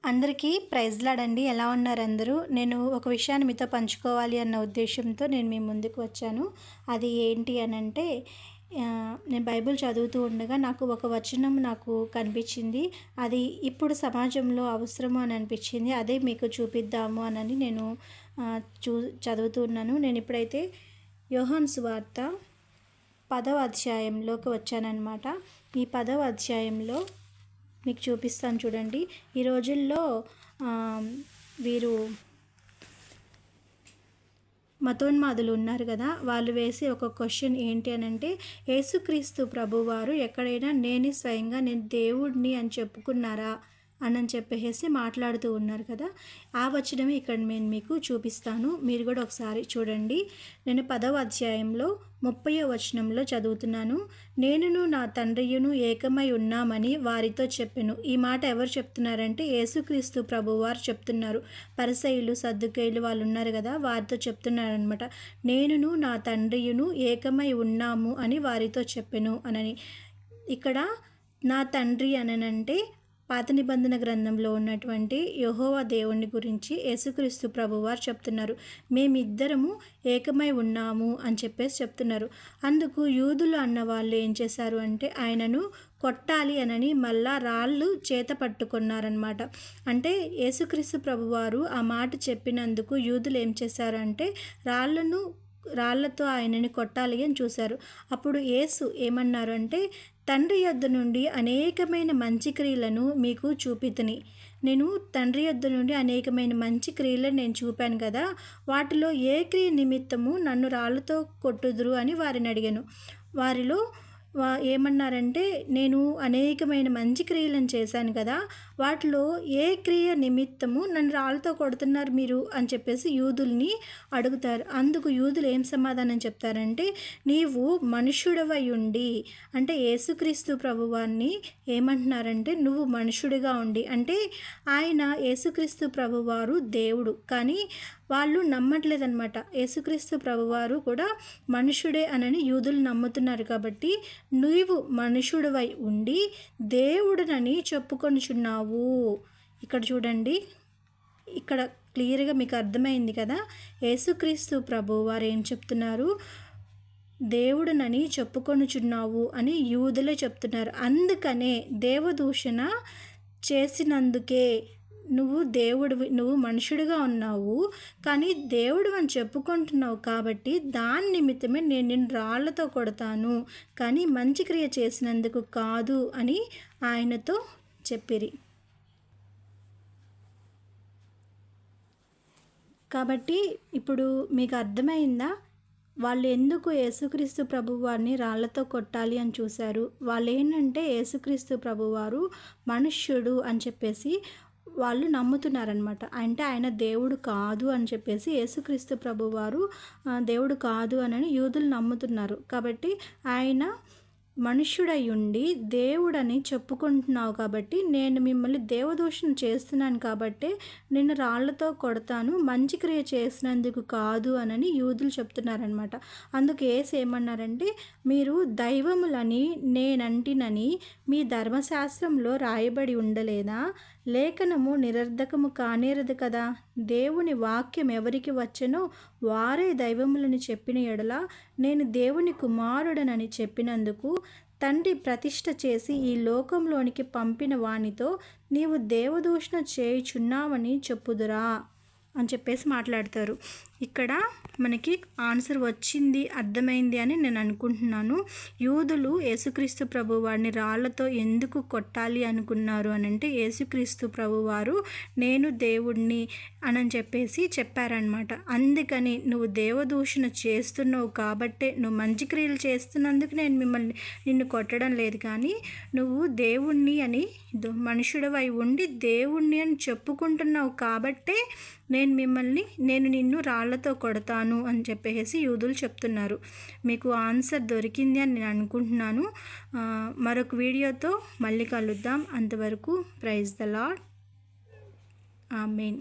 అందరికీ ప్రైజ్ లాడండి. ఎలా ఉన్నారు అందరూ? నేను ఒక విషయాన్ని మీతో పంచుకోవాలి అన్న ఉద్దేశంతో నేను మీ ముందుకు వచ్చాను. అది ఏంటి అనంటే నేను బైబిల్ చదువుతూ ఉండగా నాకు ఒక వచనం నాకు కనిపించింది. అది ఇప్పుడు సమాజంలో అవసరము అని అనిపించింది. అదే మీకు చూపిద్దాము అని నేను చదువుతూ ఉన్నాను. నేను ఇప్పుడైతే యోహాను సువార్త 10వ అధ్యాయంలోకి వచ్చానన్నమాట. ఈ 10వ అధ్యాయంలో మీకు చూపిస్తాను చూడండి. ఈ రోజుల్లో వీరు మతోన్మాదులు ఉన్నారు కదా, వాళ్ళు వేసే ఒక క్వశ్చన్ ఏంటి అనంటే, యేసుక్రీస్తు ప్రభువారు ఎక్కడైనా స్వయంగా నేను దేవుడిని అని చెప్పుకున్నారా అని చెప్పేసి మాట్లాడుతూ ఉన్నారు కదా. ఆ వచనమే ఇక్కడ నేను మీకు చూపిస్తాను. మీరు కూడా ఒకసారి చూడండి. నేను 10వ అధ్యాయంలో 30వ వచనంలో చదువుతున్నాను. నేనును నా తండ్రియును ఏకమై ఉన్నామని వారితో చెప్పెను. ఈ మాట ఎవరు చెప్తున్నారంటే యేసుక్రీస్తు ప్రభువారు చెప్తున్నారు. పరిసయ్యులు సద్దుకయ్యులు వాళ్ళు ఉన్నారు కదా, వారితో చెప్తున్నారనమాట. నేనును నా తండ్రియును ఏకమై ఉన్నాము అని వారితో చెప్పెను అనని. ఇక్కడ నా తండ్రి అననంటే పాత నిబంధన గ్రంథంలో ఉన్నటువంటి యెహోవా దేవుని గురించి యేసుక్రీస్తు ప్రభువారు చెప్తున్నారు. మేమిద్దరము ఏకమై ఉన్నాము అని చెప్పేసి చెప్తున్నారు. అందుకు యూదులు అన్న వాళ్ళు ఏం చేశారు అంటే ఆయనను కొట్టాలి అనని మళ్ళా రాళ్ళు చేత పట్టుకున్నారనమాట. అంటే యేసుక్రీస్తు ప్రభువారు ఆ మాట చెప్పినందుకు యూదులు ఏం చేశారంటే రాళ్లతో ఆయనని కొట్టాలి అని చూశారు. అప్పుడు యేసు ఏమన్నారు అంటే, తండ్రి యొద్ద నుండి అనేకమైన మంచి క్రియలను మీకు చూపితిని. నేను తండ్రి యొద్ద నుండి అనేకమైన మంచి క్రియలను నేను చూపాను కదా, వాటిలో ఏ క్రియ నిమిత్తము నన్ను రాళ్ళతో కొట్టుదురు అని వారిని అడిగాను. వారిలో ఏమన్నారంటే, నేను అనేకమైన మంచి క్రియలను చేశాను కదా, వాటిలో ఏ క్రియ నిమిత్తము నన్ను రాళ్ళతో కొడుతున్నారు మీరు అని చెప్పేసి యూదుల్ని అడుగుతారు. అందుకు యూదులు ఏం సమాధానం చెప్తారంటే, నీవు మనుష్యుడవై ఉండి, అంటే యేసుక్రీస్తు ప్రభువాన్ని ఏమంటున్నారంటే నువ్వు మనుషుడిగా ఉండి, అంటే ఆయన యేసుక్రీస్తు ప్రభువారు దేవుడు, కానీ వాళ్ళు నమ్మట్లేదన్నమాట. యేసుక్రీస్తు ప్రభువారు కూడా మనుషుడే అనని యూదులు నమ్ముతున్నారు. కాబట్టి నీవు మనుషుడివై ఉండి దేవుడునని చెప్పుకొనుచున్నావు. ఇక్కడ చూడండి, ఇక్కడ క్లియర్గా మీకు అర్థమైంది కదా. యేసుక్రీస్తు ప్రభువారు ఏం చెప్తున్నారు, దేవుడునని చెప్పుకొనుచున్నావు అని యూదులే చెప్తున్నారు. అందుకనే దేవదూషణ చేసినందుకే నువ్వు మనుషుడిగా ఉన్నావు, కానీ దేవుడు అని చెప్పుకుంటున్నావు కాబట్టి దాని నిమిత్తమే నేను నిన్ను రాళ్లతో కొడతాను, కానీ మంచి క్రియ చేసినందుకు కాదు అని ఆయనతో చెప్పిరి. కాబట్టి ఇప్పుడు మీకు అర్థమైందా వాళ్ళు ఎందుకు యేసుక్రీస్తు ప్రభువారిని రాళ్లతో కొట్టాలి అని చూశారు? వాళ్ళు ఏంటంటే యేసుక్రీస్తు ప్రభువారు మనుష్యుడు అని చెప్పేసి వాళ్ళు నమ్ముతున్నారనమాట. అంటే ఆయన దేవుడు కాదు అని చెప్పేసి యేసుక్రీస్తు ప్రభువారు దేవుడు కాదు అని యూదులు నమ్ముతున్నారు. కాబట్టి ఆయన మనుష్యుడై ఉండి దేవుడని చెప్పుకుంటున్నావు కాబట్టి నేను మిమ్మల్ని దేవదూషణ చేస్తున్నాను కాబట్టి నిన్ను రాళ్లతో కొడతాను, మంచి క్రియ చేసినందుకు కాదు అని యూదులు చెప్తున్నారనమాట. అందుకు యేసు ఏమన్నారంటే, మీరు దైవములని నేనంటినని మీ ధర్మశాస్త్రంలో రాయబడి ఉండలేదా? లేఖనము నిరర్ధకము కానేరదు కదా. దేవుని వాక్యం ఎవరికి వచ్చెనో వారే దైవములని చెప్పిన ఎడల నేను దేవుని కుమారుడనని చెప్పినందుకు తండ్రి ప్రతిష్ఠ చేసి ఈ లోకంలోనికి పంపిన వానితో నీవు దేవదూషణ చేయుచున్నావని చెప్పుదురా అని చెప్పేసి మాట్లాడతారు. ఇక్కడ మనకి ఆన్సర్ వచ్చింది, అర్థమైంది అని నేను అనుకుంటున్నాను. యూదులు యేసుక్రీస్తు ప్రభువారిని రాళ్లతో ఎందుకు కొట్టాలి అనుకున్నారు అనంటే, యేసుక్రీస్తు ప్రభువారు నేను దేవుడిని అని చెప్పేసి చెప్పారనమాట. అందుకని నువ్వు దేవదూషణ చేస్తున్నావు కాబట్టే, నువ్వు మంచి క్రియలు చేస్తున్నందుకు నిన్ను కొట్టడం లేదు, కానీ నువ్వు దేవుణ్ణి అని మనుషుడవై ఉండి దేవుణ్ణి అని చెప్పుకుంటున్నావు కాబట్టే నేను నిన్ను రాళ్లతో కొడతాను అని చెప్పేసి యూదులు చెప్తున్నారు. మీకు ఆన్సర్ దొరికింది అని నేను అనుకుంటున్నాను. మరొక వీడియోతో మళ్ళీ కలుద్దాం. అంతవరకు ప్రైజ్ ద లార్డ్. ఆమేన్.